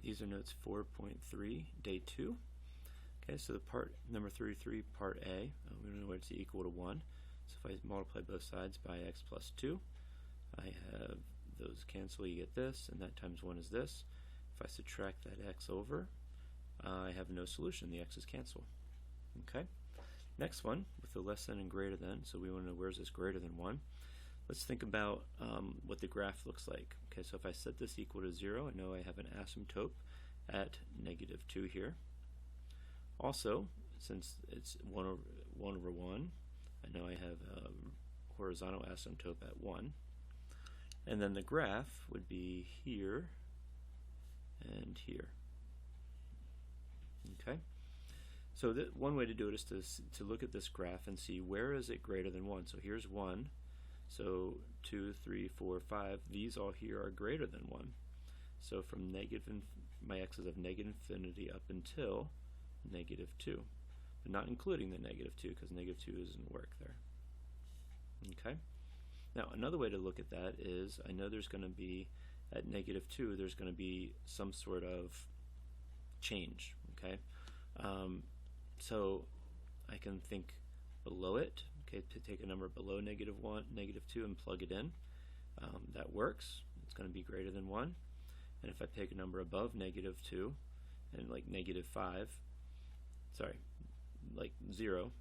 these are notes 4.3, day 2. Okay, so the part number 33, part A, we don't know what it's equal to 1. So if I multiply both sides by x plus 2, I have those cancel, you get this, and that times 1 is this. If I subtract that x over, I have no solution. The x's cancel. Okay. Next one, with the less than and greater than, so we want to know where's this greater than 1. Let's think about what the graph looks like. Okay, so if I set this equal to 0, I know I have an asymptote at -2 here. Also, since it's 1 over 1, I know I have a horizontal asymptote at 1. And then the graph would be here and here. Okay? So one way to do it is to look at this graph and see where is it greater than 1. So here's 1. So 2, 3, 4, 5, these all here are greater than 1. So from my x's of negative infinity up until -2. But not including the -2 because -2 doesn't work there. Okay? Now another way to look at that is I know there's going to be at -2 there's going to be some sort of change. Okay? So I can think below it, okay, to take a number below -1, -2 and plug it in. That works. It's going to be greater than 1. And if I take a number above -2 and like like 0,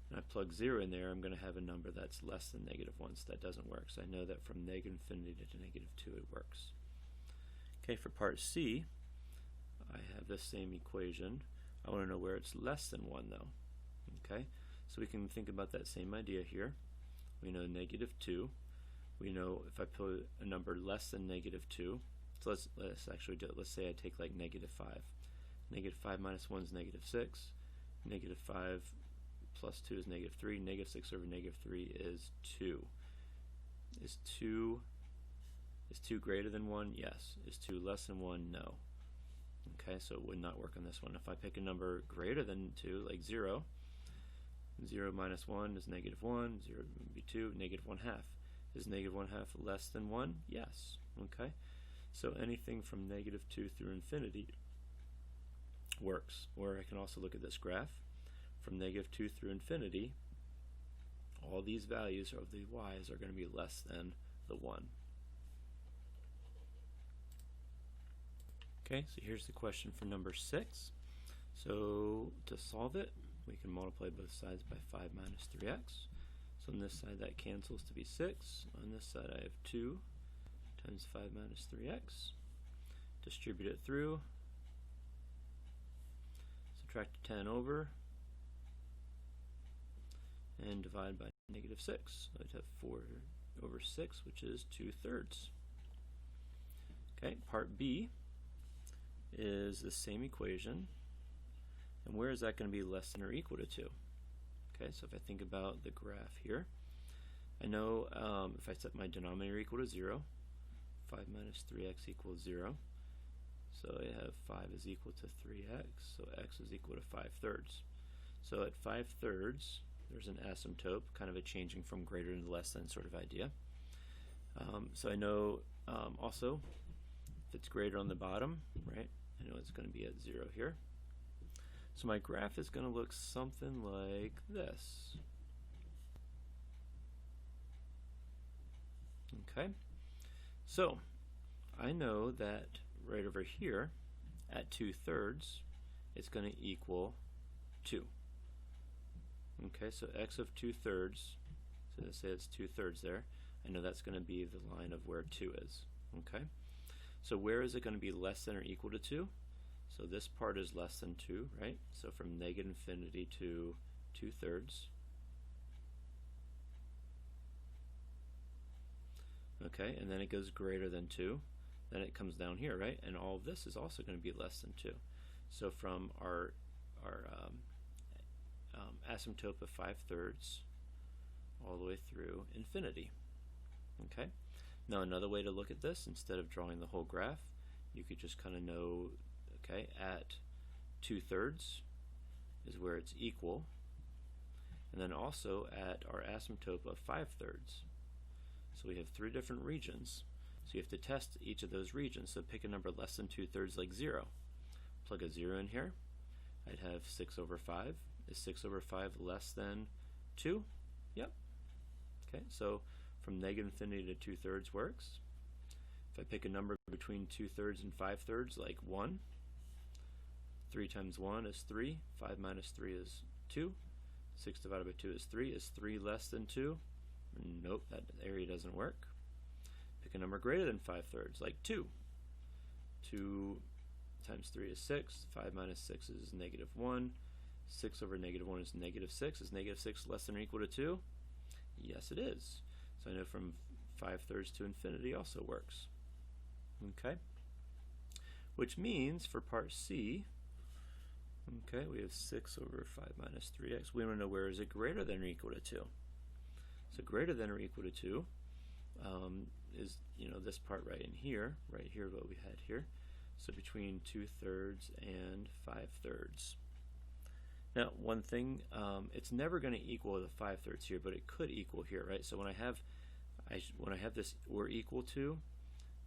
and I plug 0 in there, I'm going to have a number that's less than -1, so that doesn't work. So I know that from -infinity to -2 it works. Okay, for part C, I have this same equation. I want to know where it's less than 1 though. Okay, so we can think about that same idea here. We know -2. We know if I put a number less than -2, so let's actually do it. Let's say I take like -5. -5 minus 1 is -6. -5 plus 2 is -3. -6 over -3 is 2. Is 2 greater than 1? Yes. Is 2 less than 1? No. Okay, so it would not work on this one. If I pick a number greater than 2, like 0, 0 minus 1 is -1, 0 would be 2, -1/2. Is -1/2 less than 1? Yes. Okay, so anything from -2 through infinity works. Or I can also look at this graph. From -2 through infinity, all these values of the y's are going to be less than the 1. Okay, so here's the question for number 6. So to solve it, we can multiply both sides by 5 minus 3x. So on this side that cancels to be 6. On this side I have 2 times 5 minus 3x. Distribute it through. Subtract 10 over. And divide by -6. So I'd have 4 over 6, which is 2/3. Okay, part B is the same equation, and where is that going to be less than or equal to 2? Okay, so if I think about the graph here, I know if I set my denominator equal to 0, 5 minus 3x equals 0, so I have 5 is equal to 3x, so x is equal to 5/3. So at 5/3, there's an asymptote, kind of a changing from greater to less than sort of idea. So I know also if it's greater on the bottom, right, I know it's going to be at 0 here. So my graph is going to look something like this. Okay, so I know that right over here at 2/3 it's going to equal 2. Okay, so x of 2/3, so let's say it's 2/3 there. I know that's going to be the line of where 2 is. Okay, so where is it going to be less than or equal to 2? So this part is less than 2, right? So from -infinity to 2/3. Okay, and then it goes greater than 2. Then it comes down here, right? And all of this is also going to be less than 2. So from our asymptote of 5/3 all the way through infinity. Okay. Now another way to look at this, instead of drawing the whole graph, you could just kind of know, okay, at 2/3 is where it's equal, and then also at our asymptote of 5/3. So we have 3 different regions. So you have to test each of those regions. So pick a number less than 2/3, like 0. Plug a 0 in here. I'd have 6 over 5. Is 6 over 5 less than 2? Yep. Okay, so from negative infinity to 2/3 works. If I pick a number between 2/3 and 5/3, like 1, 3 times 1 is 3, 5 minus 3 is 2, 6 divided by 2 is 3. Is 3 less than 2? Nope, that area doesn't work. Pick a number greater than 5/3, like 2. 2 times 3 is 6, 5 minus 6 is negative 1, 6 over negative 1 is negative 6. Is negative 6 less than or equal to 2? Yes, it is. So I know from 5/3 to infinity also works. Okay? Which means for part C, okay, we have 6 over 5 minus 3x. We want to know where is it greater than or equal to 2. So greater than or equal to 2 is, this part right here what we had here. So between 2/3 and 5/3. Now, one thing, it's never going to equal the 5/3 here, but it could equal here, right? So when I have this or equal to,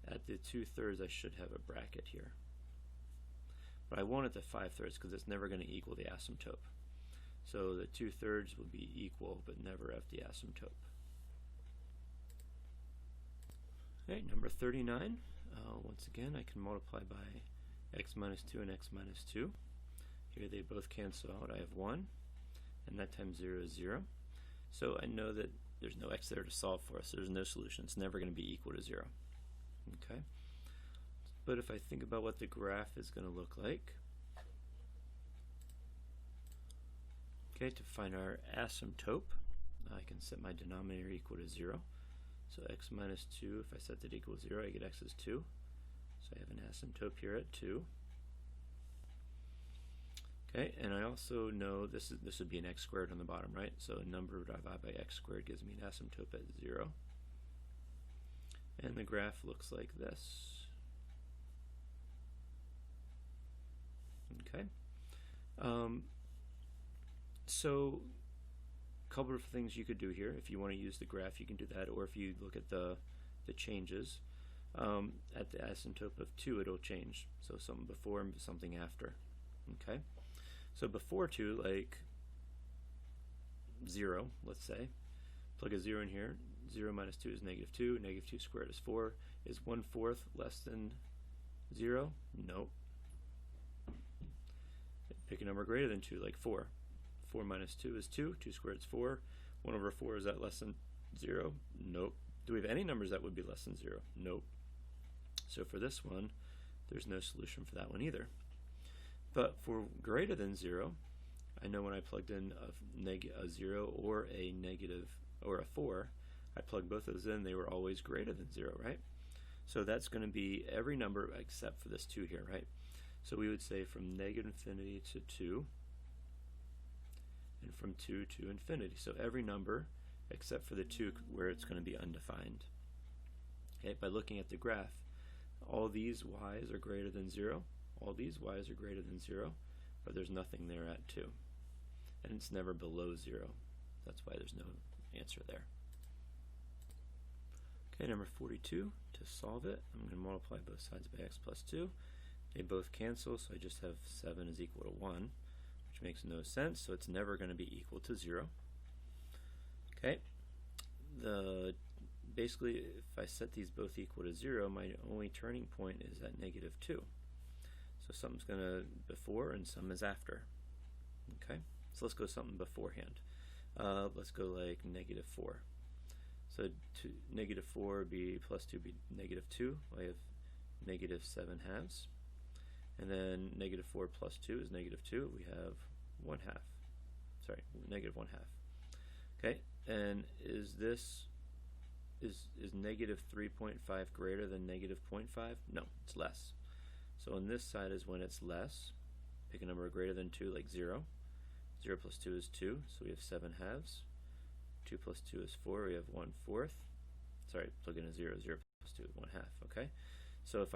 at the 2/3 I should have a bracket here. But I won't at the 5/3 because it's never going to equal the asymptote. So the 2/3 will be equal, but never at the asymptote. Okay, number 39. Once again, I can multiply by x minus 2 and x minus 2. Here they both cancel out. I have 1, and that times 0 is 0. So I know that there's no x there to solve for us. So there's no solution. It's never going to be equal to 0. Okay? But if I think about what the graph is going to look like, okay, to find our asymptote, I can set my denominator equal to 0. So x minus 2, if I set that equal to 0, I get x is 2. So I have an asymptote here at 2. Okay, and I also know this would be an x squared on the bottom, right? So a number divided by x squared gives me an asymptote at 0. And the graph looks like this. Okay. So a couple of things you could do here. If you want to use the graph, you can do that, or if you look at the changes, at the asymptote of 2, it'll change. So something before and something after. Okay? So before 2, like 0, let's say, plug a 0 in here. 0 minus 2 is negative 2. Negative 2 squared is 4. Is 1/4 less than 0? Nope. Pick a number greater than 2, like 4. 4 minus 2 is 2. 2 squared is 4. 1 over 4, is that less than 0? Nope. Do we have any numbers that would be less than 0? Nope. So for this one, there's no solution for that one either. But for greater than 0, I know when I plugged in a 0 or a negative or a 4, I plugged both of those in, they were always greater than 0, right? So that's going to be every number except for this 2 here, right? So we would say from negative infinity to 2, and from 2 to infinity. So every number except for the 2 where it's going to be undefined. Okay, by looking at the graph, all these y's are greater than 0, all these y's are greater than 0, but there's nothing there at 2. And it's never below 0. That's why there's no answer there. Okay, number 42, to solve it, I'm going to multiply both sides by x plus 2. They both cancel, so I just have 7 is equal to 1, which makes no sense, so it's never going to be equal to 0. Okay, basically, if I set these both equal to 0, my only turning point is at negative 2. So something's going to before and some is after. Okay, so let's go something beforehand. Let's go like negative 4. So negative 4 would be plus 2 would be negative 2. I have negative 7/2. And then negative 4 plus 2 is negative 2. We have 1/2. Sorry, negative 1/2. Okay, and is negative 3.5 greater than negative 0.5? No, it's less. So on this side is when it's less. Pick a number greater than 2, like 0. 0 plus 2 is 2, so we have 7/2. 2 plus 2 is 4, we have 1/4. Sorry, plug in a 0, 0 plus 2 is 1/2, okay? So if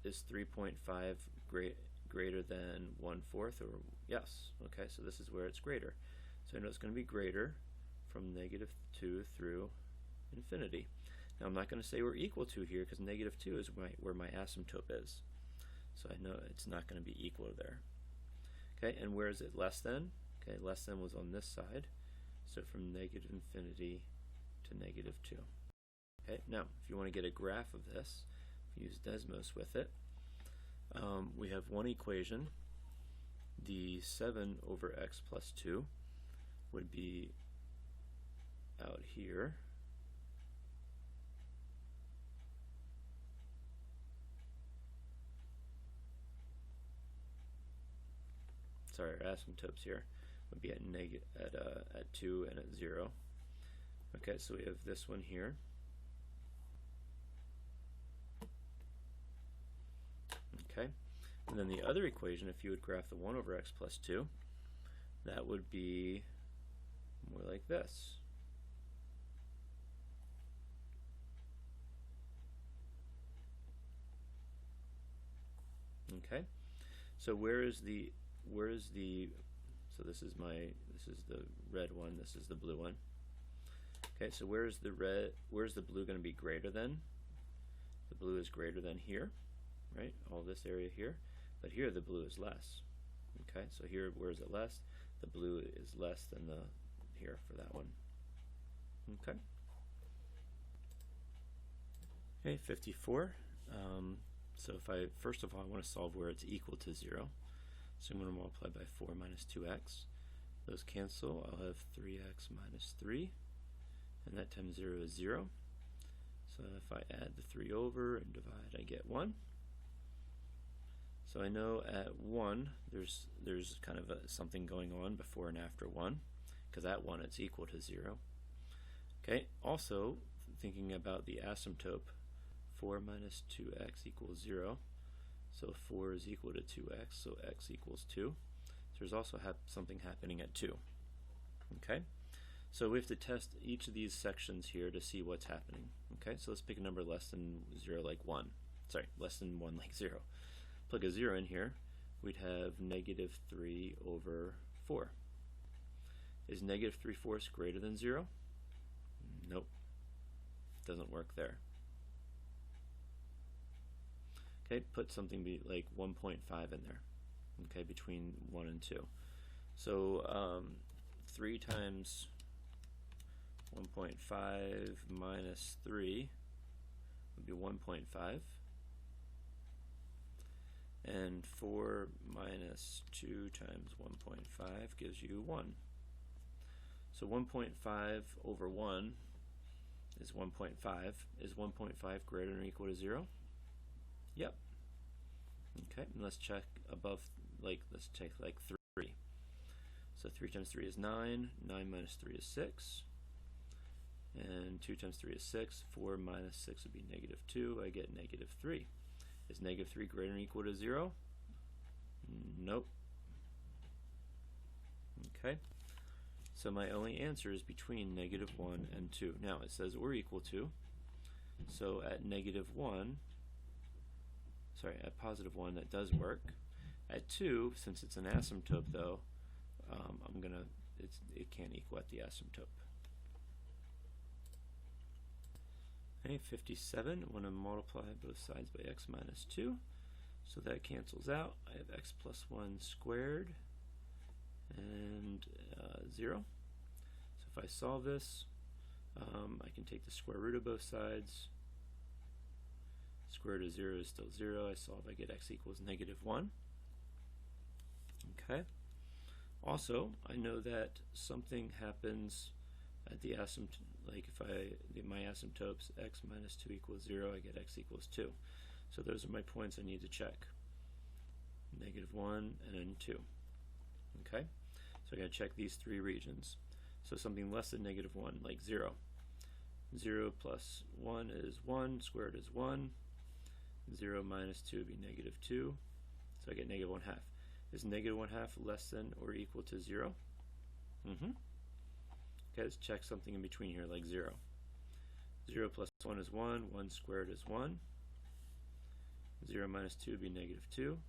is 3.5 greater than 1/4, or yes, okay, so this is where it's greater. So I know it's going to be greater from negative 2 through infinity. Now I'm not going to say we're equal to here because negative 2 is where my asymptote is. So I know it's not going to be equal there. Okay, and where is it less than? Okay, less than was on this side. So from negative infinity to negative 2. Okay, now if you want to get a graph of this, use Desmos with it. We have one equation. The 7 over x plus 2 would be out here. Sorry, our asymptotes here would be at 2 and at 0. Okay, so we have this one here. Okay, and then the other equation, if you would graph the 1 over x plus 2, that would be more like this. Okay, so so this is the red one, this is the blue one. Okay, so where's the blue going to be greater than? The blue is greater than here, right? All this area here, but here the blue is less. Okay, so here, where is it less? The blue is less than the here for that one. Okay. Okay, 54. So first of all, I want to solve where it's equal to 0. So I'm going to multiply by 4 minus 2x. Those cancel. I'll have 3x minus 3. And that times 0 is 0. So if I add the 3 over and divide, I get 1. So I know at 1, there's kind of something going on before and after 1, because at 1 it's equal to 0. Okay, also thinking about the asymptote, 4 minus 2x equals 0. So 4 is equal to 2x, so x equals 2. So there's also something happening at 2. Okay, so we have to test each of these sections here to see what's happening. Okay, so let's pick a number less than 0 like 1. Sorry, less than 1 like 0. Plug a 0 in here, we'd have negative 3 over 4. Is negative 3/4 greater than 0? Nope, doesn't work there. Okay, put something like 1.5 in there, okay, between 1 and 2. So 3 times 1.5 minus 3 would be 1.5. And 4 minus 2 times 1.5 gives you 1. So 1.5 over 1 is 1.5. Is 1.5 greater than or equal to 0? Yep. Okay, and let's check above, let's check 3. So 3 times 3 is 9. 9 minus 3 is 6. And 2 times 3 is 6. 4 minus 6 would be negative 2. I get negative 3. Is negative 3 greater than or equal to 0? Nope. Okay, so my only answer is between negative 1 and 2. Now it says or equal to, so at negative 1, at positive 1, that does work. At 2, since it's an asymptote though, it can't equal at the asymptote. Okay, 57, I want to multiply both sides by x minus 2. So that cancels out. I have x plus 1 squared and 0. So if I solve this, I can take the square root of both sides. Square root of 0 is still 0. I solve, I get x equals negative 1. Okay. Also, I know that something happens at the asymptote, like if my asymptote's x minus 2 equals 0, I get x equals 2. So those are my points I need to check. Negative 1 and then 2. Okay? So I got to check these 3 regions. So something less than negative 1, like 0. 0 plus 1 is 1, squared is 1. 0 minus 2 would be negative 2. So I get negative 1/2. Is negative 1/2 less than or equal to 0? Okay, let's check something in between here, like 0. 0 plus 1 is 1. 1 squared is 1. 0 minus 2 would be negative 2.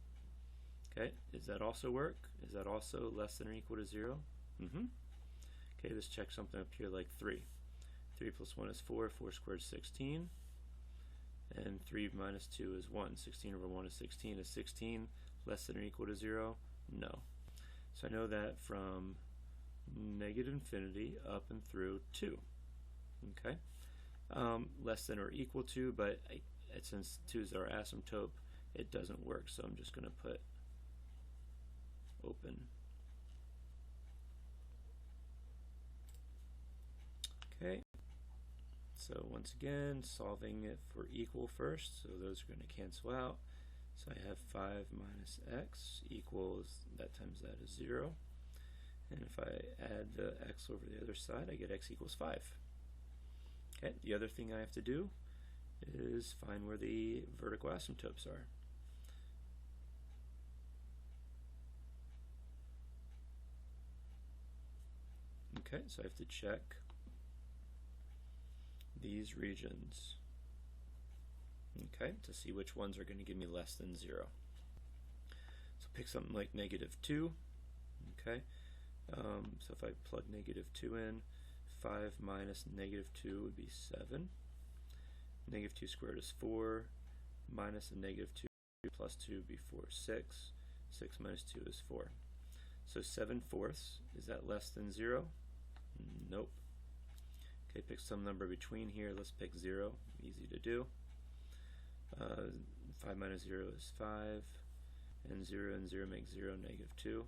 Okay, does that also work? Is that also less than or equal to 0? Okay, let's check something up here like 3. 3 plus 1 is 4. 4 squared is 16. And 3 minus 2 is 1. 16 over 1 is 16. Is 16 less than or equal to 0? No. So I know that from negative infinity up and through 2. Okay? Less than or equal to, but since 2 is our asymptote, it doesn't work. So I'm just going to put open. Okay. So once again, solving it for equal first. So those are going to cancel out. So I have 5 minus x equals, that times that is 0. And if I add the x over the other side, I get x equals 5. Okay, the other thing I have to do is find where the vertical asymptotes are. Okay, so I have to check these regions, okay, to see which ones are going to give me less than 0. So pick something like negative 2, okay. So if I plug negative 2 in, 5 minus negative 2 would be 7. Negative 2 squared is 4, minus a negative 2 plus 2 would be 4, 6. 6 minus 2 is 4. So 7/4, is that less than 0? Nope. Okay, pick some number between here. Let's pick 0. Easy to do. 5 minus 0 is 5. And 0 makes 0, negative 2.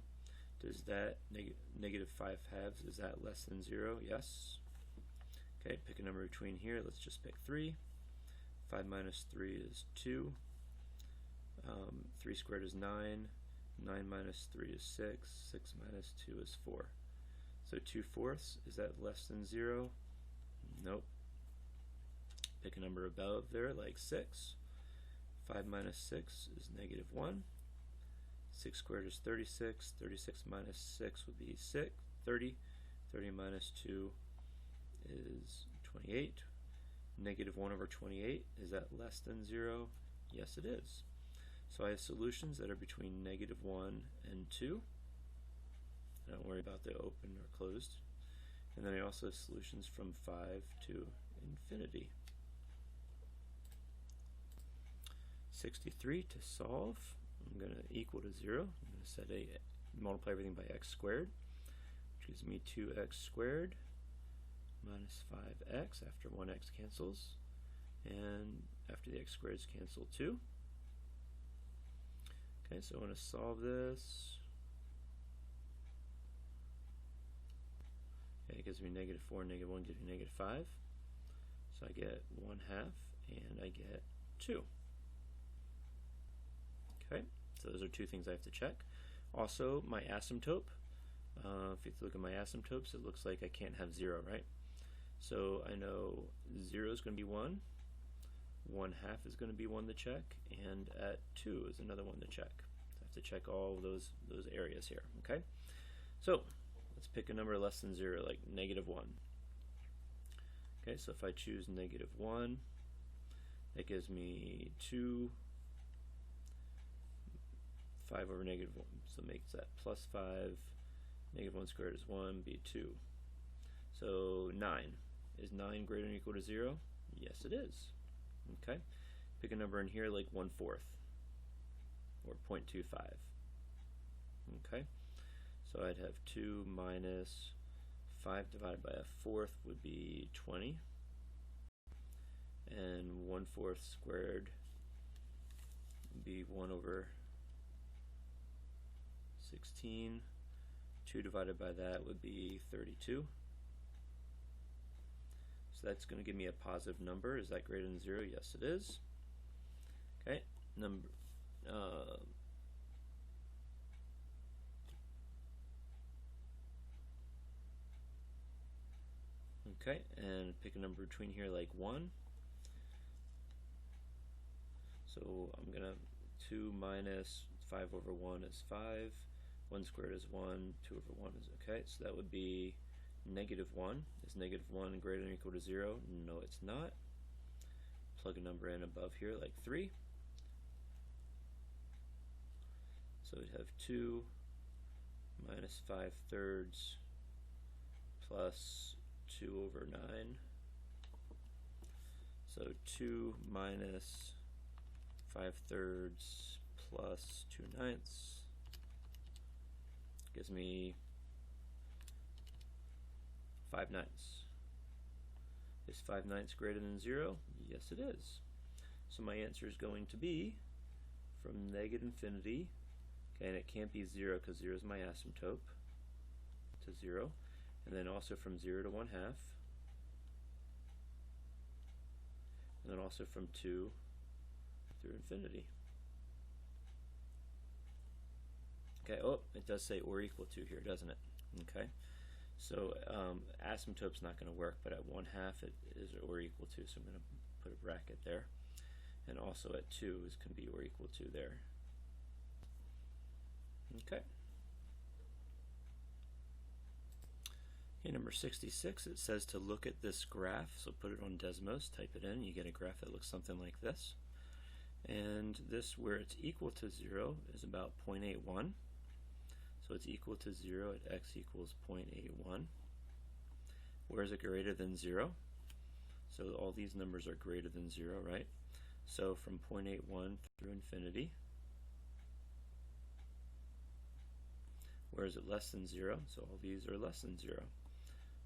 Does that negative 5 halves, is that less than 0? Yes. Okay, pick a number between here. Let's just pick 3. 5 minus 3 is 2. 3 squared is 9. 9 minus 3 is 6. 6 minus 2 is 4. So 2/4, is that less than 0? Nope. Pick a number above there, like 6. 5 minus 6 is negative 1. 6 squared is 36. 36 minus 6 would be 30. 30 minus 2 is 28. Negative 1 over 28, is that less than 0? Yes, it is. So I have solutions that are between negative 1 and 2. Don't worry about the open or closed. And then I also have solutions from 5 to infinity. 63 to solve. I'm going to equal to 0. I'm going to set multiply everything by x squared, which gives me 2x squared minus 5x after 1x cancels, and after the x squareds cancel 2. Okay, so I want to solve this. Okay, it gives me negative 4, negative 1 gives me negative 5. So I get 1/2 and I get 2. Okay, so those are two things I have to check. Also, my asymptote. If you look at my asymptotes, it looks like I can't have 0, right? So I know 0 is going to be 1. 1/2 is going to be one to check, and at 2 is another one to check. So I have to check all those areas here. Okay, so let's pick a number less than 0, like negative 1. Okay, so if I choose negative 1, that gives me 2. 5 over negative 1, so makes that plus 5. Negative 1 squared is 1, be 2. So 9. Is 9 greater than or equal to 0? Yes, it is. Okay, pick a number in here like 1/4 or 0.25. Okay, so I'd have 2 minus 5 divided by 1/4 would be 20, and 1/4 squared would be 1 over 16. 2 divided by that would be 32. So that's going to give me a positive number. Is that greater than 0? Yes, it is. Okay, okay, and pick a number between here like 1. So I'm going to 2 minus 5 over 1 is 5. 1 squared is 1. 2 over 1 is okay. So that would be negative 1. Is negative 1 greater than or equal to 0? No, it's not. Plug a number in above here like 3. So we'd have 2 minus 5/3 plus 2 over 9 So 2 minus 5/3 plus 2/9 gives me 5/9. Is 5/9 greater than 0? Yes, it is. So my answer is going to be from negative infinity, okay, and it can't be 0 because 0 is my asymptote, to 0, and then also from 0 to 1/2, and then also from 2 through infinity. Okay, oh, it does say or equal to here, doesn't it? Okay, so asymptote's not going to work, but at 1/2 it is or equal to, so I'm going to put a bracket there. And also at 2 is can be or equal to there. Okay. Okay, number 66, it says to look at this graph, so put it on Desmos, type it in, you get a graph that looks something like this. And this, where it's equal to 0, is about 0.81. So it's equal to 0 at x equals 0.81. Where is it greater than 0? So all these numbers are greater than 0, right? So from 0.81 through infinity. Where is it less than 0? So all these are less than 0.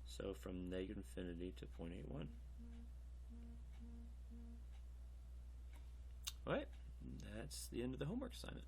So from negative infinity to 0.81. All right, that's the end of the homework assignment.